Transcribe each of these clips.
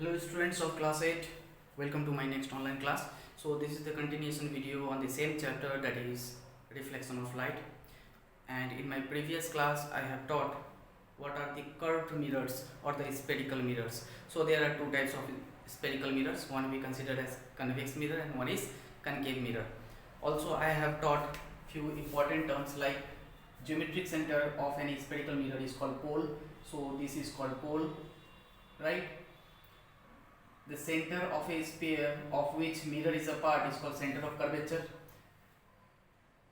Hello students of class 8, welcome to my next online class. So this is the continuation video on the same chapter, that is reflection of light. And in my previous class I have taught what are the curved mirrors or the spherical mirrors. So there are two types of spherical mirrors, one we consider as convex mirror and one is concave mirror. Also I have taught few important terms like geometric center of any spherical mirror is called pole. So this is called pole, right? The center of a sphere of which mirror is a part is called center of curvature.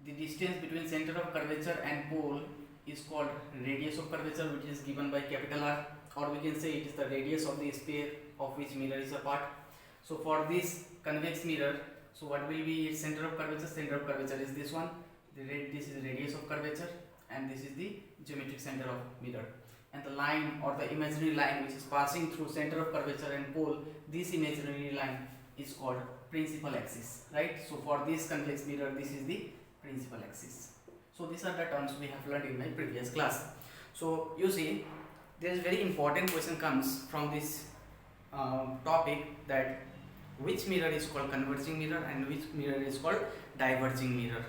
The distance between center of curvature and pole is called radius of curvature, which is given by capital R, or we can say it is the radius of the sphere of which mirror is a part. So for this convex mirror, so what will be its center of curvature? Center of curvature is this one. This is radius of curvature, and this is the geometric center of mirror. And the line or the imaginary line which is passing through center of curvature and pole, this imaginary line is called principal axis, right? So for this convex mirror, this is the principal axis. So these are the terms we have learned in my previous class. So you see, there is very important question comes from this topic, that which mirror is called converging mirror and which mirror is called diverging mirror.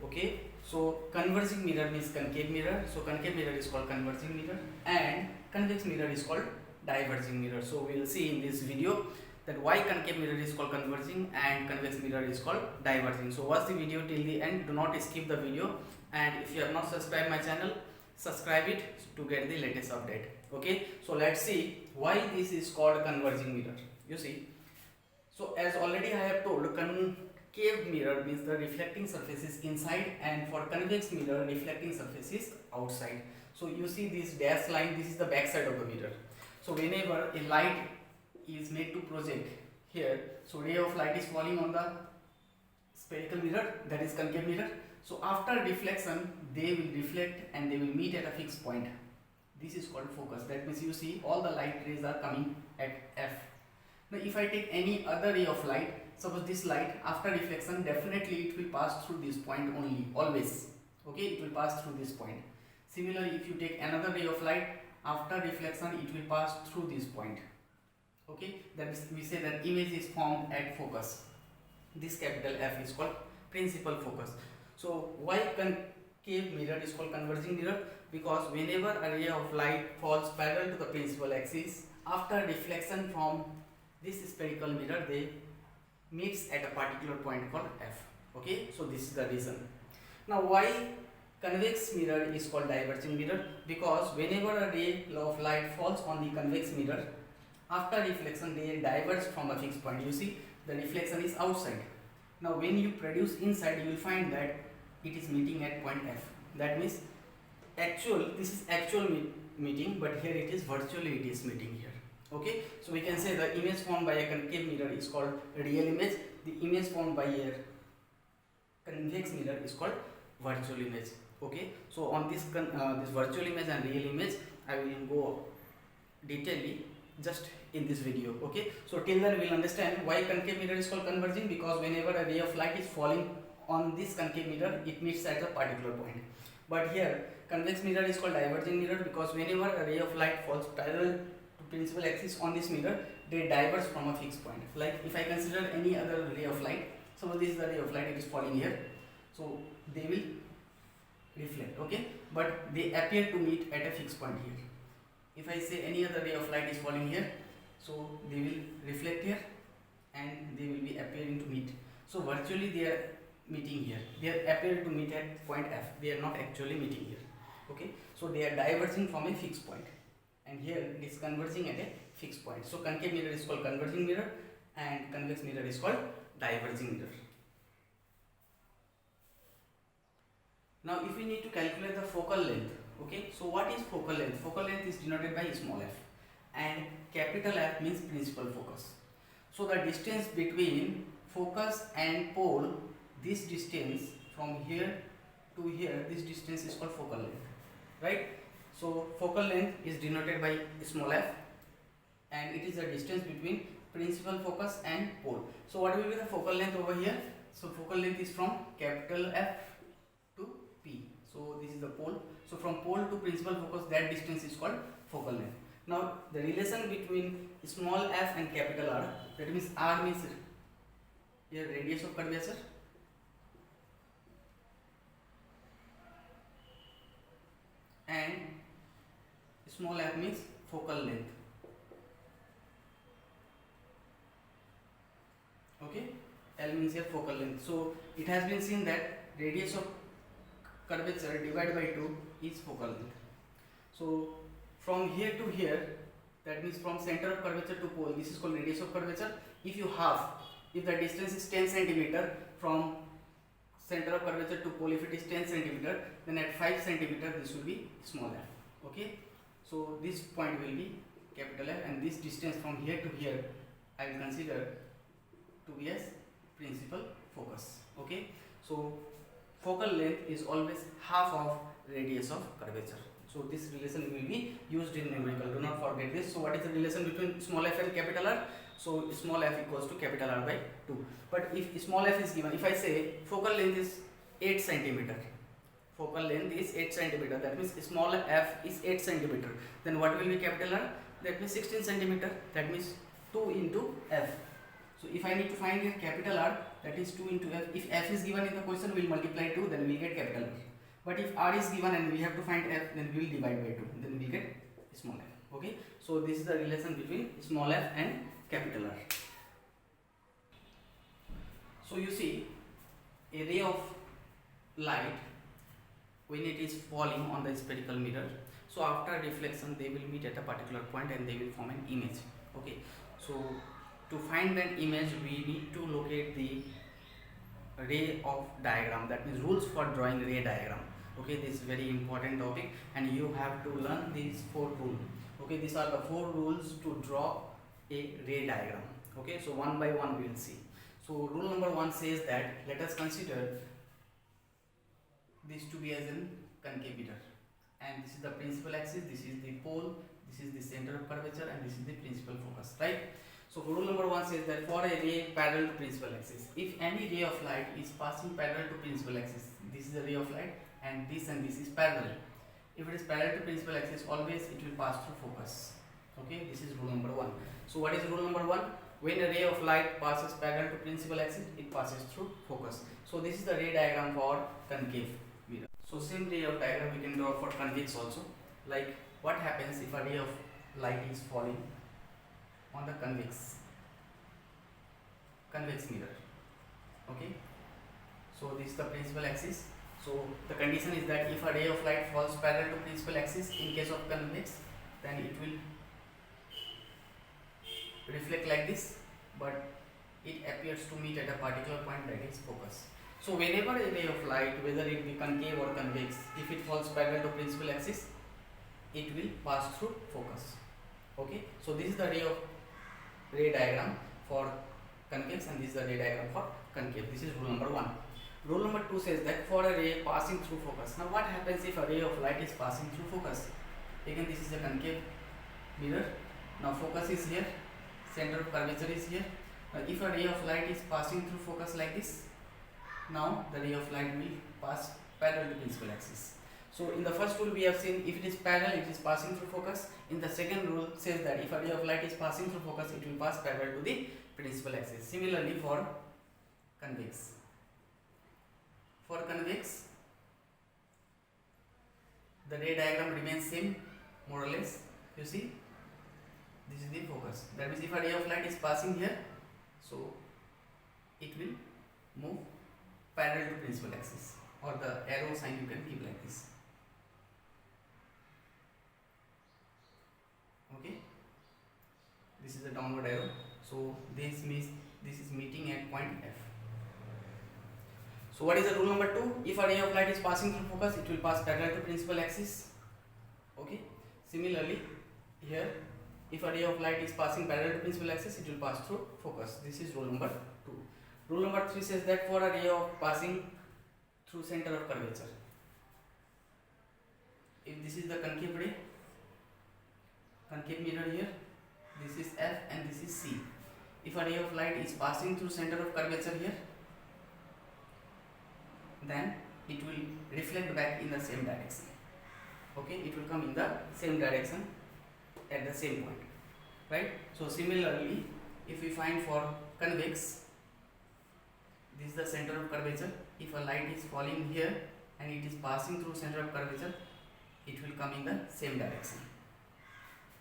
Okay, so converging mirror means concave mirror, so concave mirror is called converging mirror, and convex mirror is called diverging mirror. So we will see in this video that why concave mirror is called converging and convex mirror is called diverging. So watch the video till the end, do not skip the video, and if you have not subscribed my channel, subscribe it to get the latest update. Okay, so let's see why this is called converging mirror. You see, so as already I have told, concave mirror means the reflecting surface is inside, and for convex mirror reflecting surface is outside. So you see this dash line, this is the back side of the mirror. So whenever a light is made to project here, so ray of light is falling on the spherical mirror, that is concave mirror. So after deflection they will reflect and they will meet at a fixed point. This is called focus. That means you see all the light rays are coming at F. Now if I take any other ray of light, suppose this light, after reflection definitely it will pass through this point only, always. Okay, it will pass through this point. Similarly, if you take another ray of light, after reflection it will pass through this point. Okay, that is, we say that image is formed at focus. This capital F is called principal focus. So why concave mirror is called converging mirror? Because whenever a ray of light falls parallel to the principal axis, after reflection from this spherical mirror, they meets at a particular point called F. Okay, so this is the reason. Now why convex mirror is called diverging mirror? Because whenever a ray of light falls on the convex mirror, after reflection they diverge from a fixed point. You see, the reflection is outside. Now when you produce inside, you will find that it is meeting at point F. That means this is actual meeting, but here it is virtually it is meeting here. Okay, so we can say the image formed by a concave mirror is called real image. The image formed by a convex mirror is called virtual image. Okay, so on this virtual image and real image I will go detailedly just in this video. Okay, so till then we will understand why concave mirror is called converging, because whenever a ray of light is falling on this concave mirror, it meets at a particular point. But here convex mirror is called diverging mirror, because whenever a ray of light falls parallel to principal axis on this mirror, they diverge from a fixed point. Like if I consider any other ray of light, suppose this is the ray of light, it is falling here, so they will reflect. Okay, but they appear to meet at a fixed point here. If I say any other ray of light is falling here, so they will reflect here and they will be appearing to meet. So virtually they are meeting here. They are appear to meet at point F. They are not actually meeting here. Okay, so they are diverging from a fixed point, and here it is converging at a fixed point. So concave mirror is called converging mirror and convex mirror is called diverging mirror. Now if we need to calculate the focal length, okay, so what is focal length? Focal length is denoted by small f, and capital F means principal focus. So the distance between focus and pole, this distance from here to here, this distance is called focal length, right? So focal length is denoted by small f, and it is the distance between principal focus and pole. So what will be the focal length over here? So focal length is from capital F to P. So this is the pole. So from pole to principal focus, that distance is called focal length. Now the relation between small f and capital R, that means R means here radius of curvature, and small f means focal length. Okay, L means here focal length. So it has been seen that radius of curvature divided by 2 is focal length. So from here to here, that means from center of curvature to pole, this is called radius of curvature. If you halve, if the distance is 10 cm from center of curvature to pole, if it is 10 cm, then at 5 cm this will be small f. Okay, so this point will be capital F, and this distance from here to here I will consider to be as principal focus. Okay, so focal length is always half of radius of curvature. So this relation will be used in numerical. Do not forget this. So what is the relation between small f and capital R? So small f equals to capital R by 2. But if small f is given, if I say focal length is 8 cm, focal length is 8 cm, that means small f is 8 cm, then what will be capital R? That means 16 cm, that means 2 into f. So if I need to find here capital R, that is 2 into f. If f is given in the question, we will multiply 2, then we will get capital R. But if R is given and we have to find f, then we will divide by 2, then we will get small f. Okay, so this is the relation between small f and capital R. So you see, a ray of light, when it is falling on the spherical mirror, so after reflection they will meet at a particular point and they will form an image. Okay, so to find that image we need to locate the ray of diagram, that means rules for drawing ray diagram. Okay, this is very important topic and you have to learn these 4 rules. Okay, these are the 4 rules to draw a ray diagram. Okay, so one by one we will see. So rule number 1 says that let us consider this to be as in concave mirror, and this is the principal axis, this is the pole, this is the center of curvature, and this is the principal focus, right? So rule number 1 says that for a ray parallel to principal axis, if any ray of light is passing parallel to principal axis, this is a ray of light and this is parallel. If it is parallel to principal axis, always it will pass through focus. Okay, this is rule number 1. So what is rule number 1? When a ray of light passes parallel to principal axis, it passes through focus. So this is the ray diagram for concave mirror. So same ray of diagram we can draw for convex also. Like what happens if a ray of light is falling on the convex mirror. Okay, so this is the principal axis. So the condition is that if a ray of light falls parallel to principal axis in case of convex, then it will reflect like this, but it appears to meet at a particular point, that is focus. So whenever a ray of light, whether it be concave or convex, if it falls parallel to principal axis, it will pass through focus. Okay, so this is the ray diagram for convex and this is the ray diagram for concave. This is rule number 1. Rule number 2 says that for a ray passing through focus. Now what happens if a ray of light is passing through focus? Again, this is a concave mirror. Now focus is here, center of curvature is here. Now if a ray of light is passing through focus like this, now the ray of light will pass parallel to principal axis. So in the first rule we have seen if it is parallel, it is passing through focus. In the second rule says that if a ray of light is passing through focus, it will pass parallel to the principal axis. Similarly for convex. For convex, the ray diagram remains same, more or less. You see, this is the focus. That means if a ray of light is passing here, so it will move parallel to principal axis, or the arrow sign you can keep like this. Okay, this is the downward arrow. So this means this is meeting at point F. So what is the rule number 2? If a ray of light is passing through focus, it will pass parallel to principal axis. Okay. Similarly, here, if a ray of light is passing parallel to principal axis, it will pass through focus. This is rule number 2. Rule number 3 says that for a ray of passing through center of curvature, if this is the concave ray, concave mirror here, this is F and this is C. If a ray of light is passing through center of curvature here, then it will reflect back in the same direction. Okay, it will come in the same direction at the same point, right? So similarly, if we find for convex, this is the center of curvature. If a light is falling here and it is passing through center of curvature, it will come in the same direction.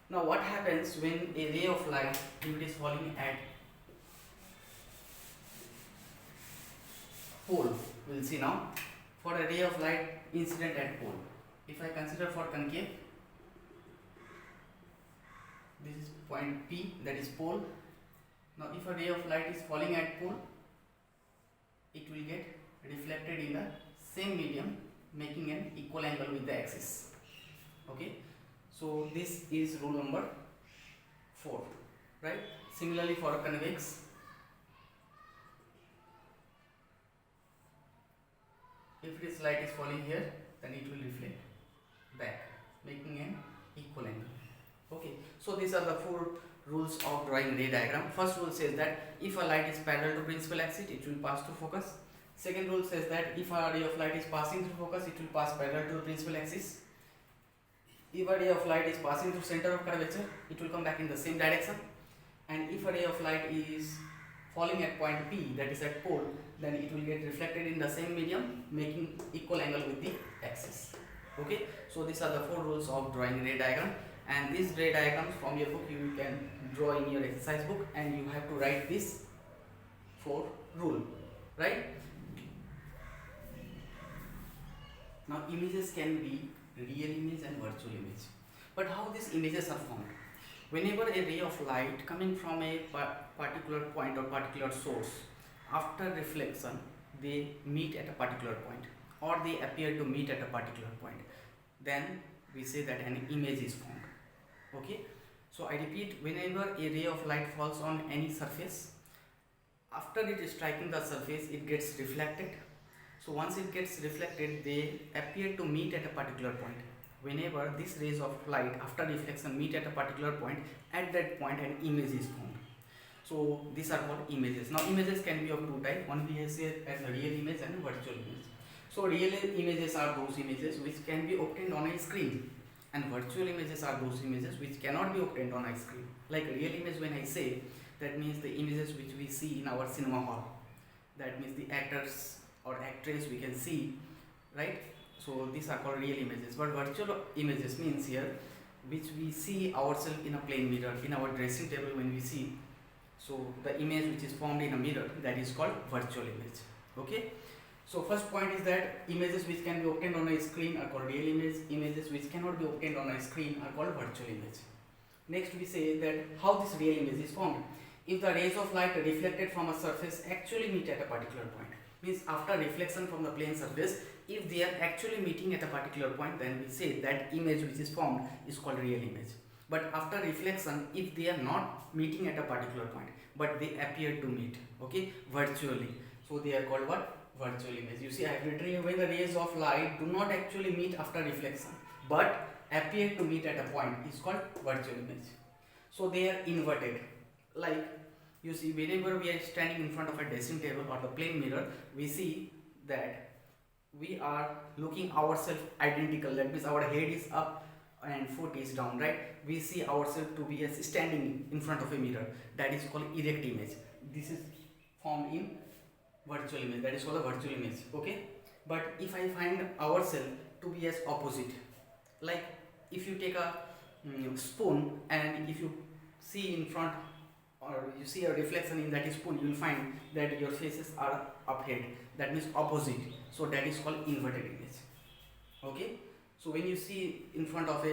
Now what happens when a ray of light, if it is falling at pole? We'll see now. For a ray of light incident at pole, if I consider for concave, this is point P, that is pole. Now if a ray of light is falling at pole, it will get reflected in the same medium, making an equal angle with the axis. Okay, so this is rule number 4, right? Similarly for convex, if this light is falling here, then it will reflect back, making an equal angle. Okay, so these are the 4 rules of drawing ray diagram. First rule says that if a light is parallel to principal axis, it will pass through focus. Second rule says that if a ray of light is passing through focus, it will pass parallel to the principal axis. If a ray of light is passing through center of curvature, it will come back in the same direction. And if a ray of light is falling at point P, that is at pole, then it will get reflected in the same medium, making equal angle with the axis. Okay, so these are the 4 rules of drawing ray diagram, and these ray diagrams from your book you can draw in your exercise book, and you have to write this 4 rule, right? Now images can be real image and virtual image, but how these images are formed? Whenever a ray of light coming from a particular point or particular source, after reflection they meet at a particular point, or they appear to meet at a particular point, then we say that an image is formed. Okay, so I repeat, whenever a ray of light falls on any surface, after it is striking the surface, it gets reflected. So once it gets reflected, they appear to meet at a particular point. Whenever these rays of light after reflection meet at a particular point, at that point an image is formed. So these are called images. Now images can be of 2 types. One we say as a real image and a virtual image. So real images are those images which can be obtained on a screen, and virtual images are those images which cannot be obtained on a screen. Like real image, when I say, that means the images which we see in our cinema hall. That means the actors or actress we can see, right? So these are called real images. But virtual images means here which we see ourselves in a plane mirror, in our dressing table when we see. So the image which is formed in a mirror, that is called virtual image. Okay, so first point is that images which can be obtained on a screen are called real image. Images which cannot be obtained on a screen are called virtual image. Next we say that how this real image is formed. If the rays of light reflected from a surface actually meet at a particular point, means after reflection from the plane surface, if they are actually meeting at a particular point, then we say that image which is formed is called real image. But after reflection, if they are not meeting at a particular point, but they appear to meet, okay, virtually, so they are called what? Virtual image. You see, I have written here, when the rays of light do not actually meet after reflection, but appear to meet at a point, is called virtual image. So they are inverted. Like you see, whenever we are standing in front of a dressing table or the plane mirror, we see that we are looking ourselves identical. That means our head is up and foot is down, right? We see ourselves to be as standing in front of a mirror. That is called erect image. This is formed in virtual image. That is called a virtual image. Okay. But if I find ourselves to be as opposite, like if you take a spoon and if you see in front, or you see a reflection in that spoon, you will find that your faces are up head. That means opposite. So that is called inverted image. Okay. So when you see in front of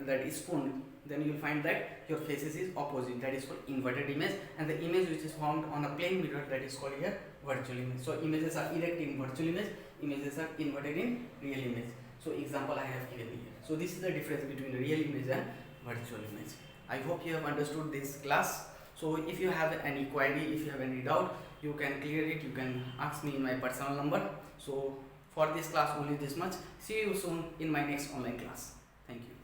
that spoon, then you will find that your faces is opposite. That is called inverted image. And the image which is formed on a plane mirror, that is called here virtual image. So images are erect in virtual image, images are inverted in real image. So example I have given here. So this is the difference between real image and virtual image. I hope you have understood this class. So if you have any query, if you have any doubt, you can clear it. You can ask me in my personal number. So for this class only this much. See you soon in my next online class. Thank you.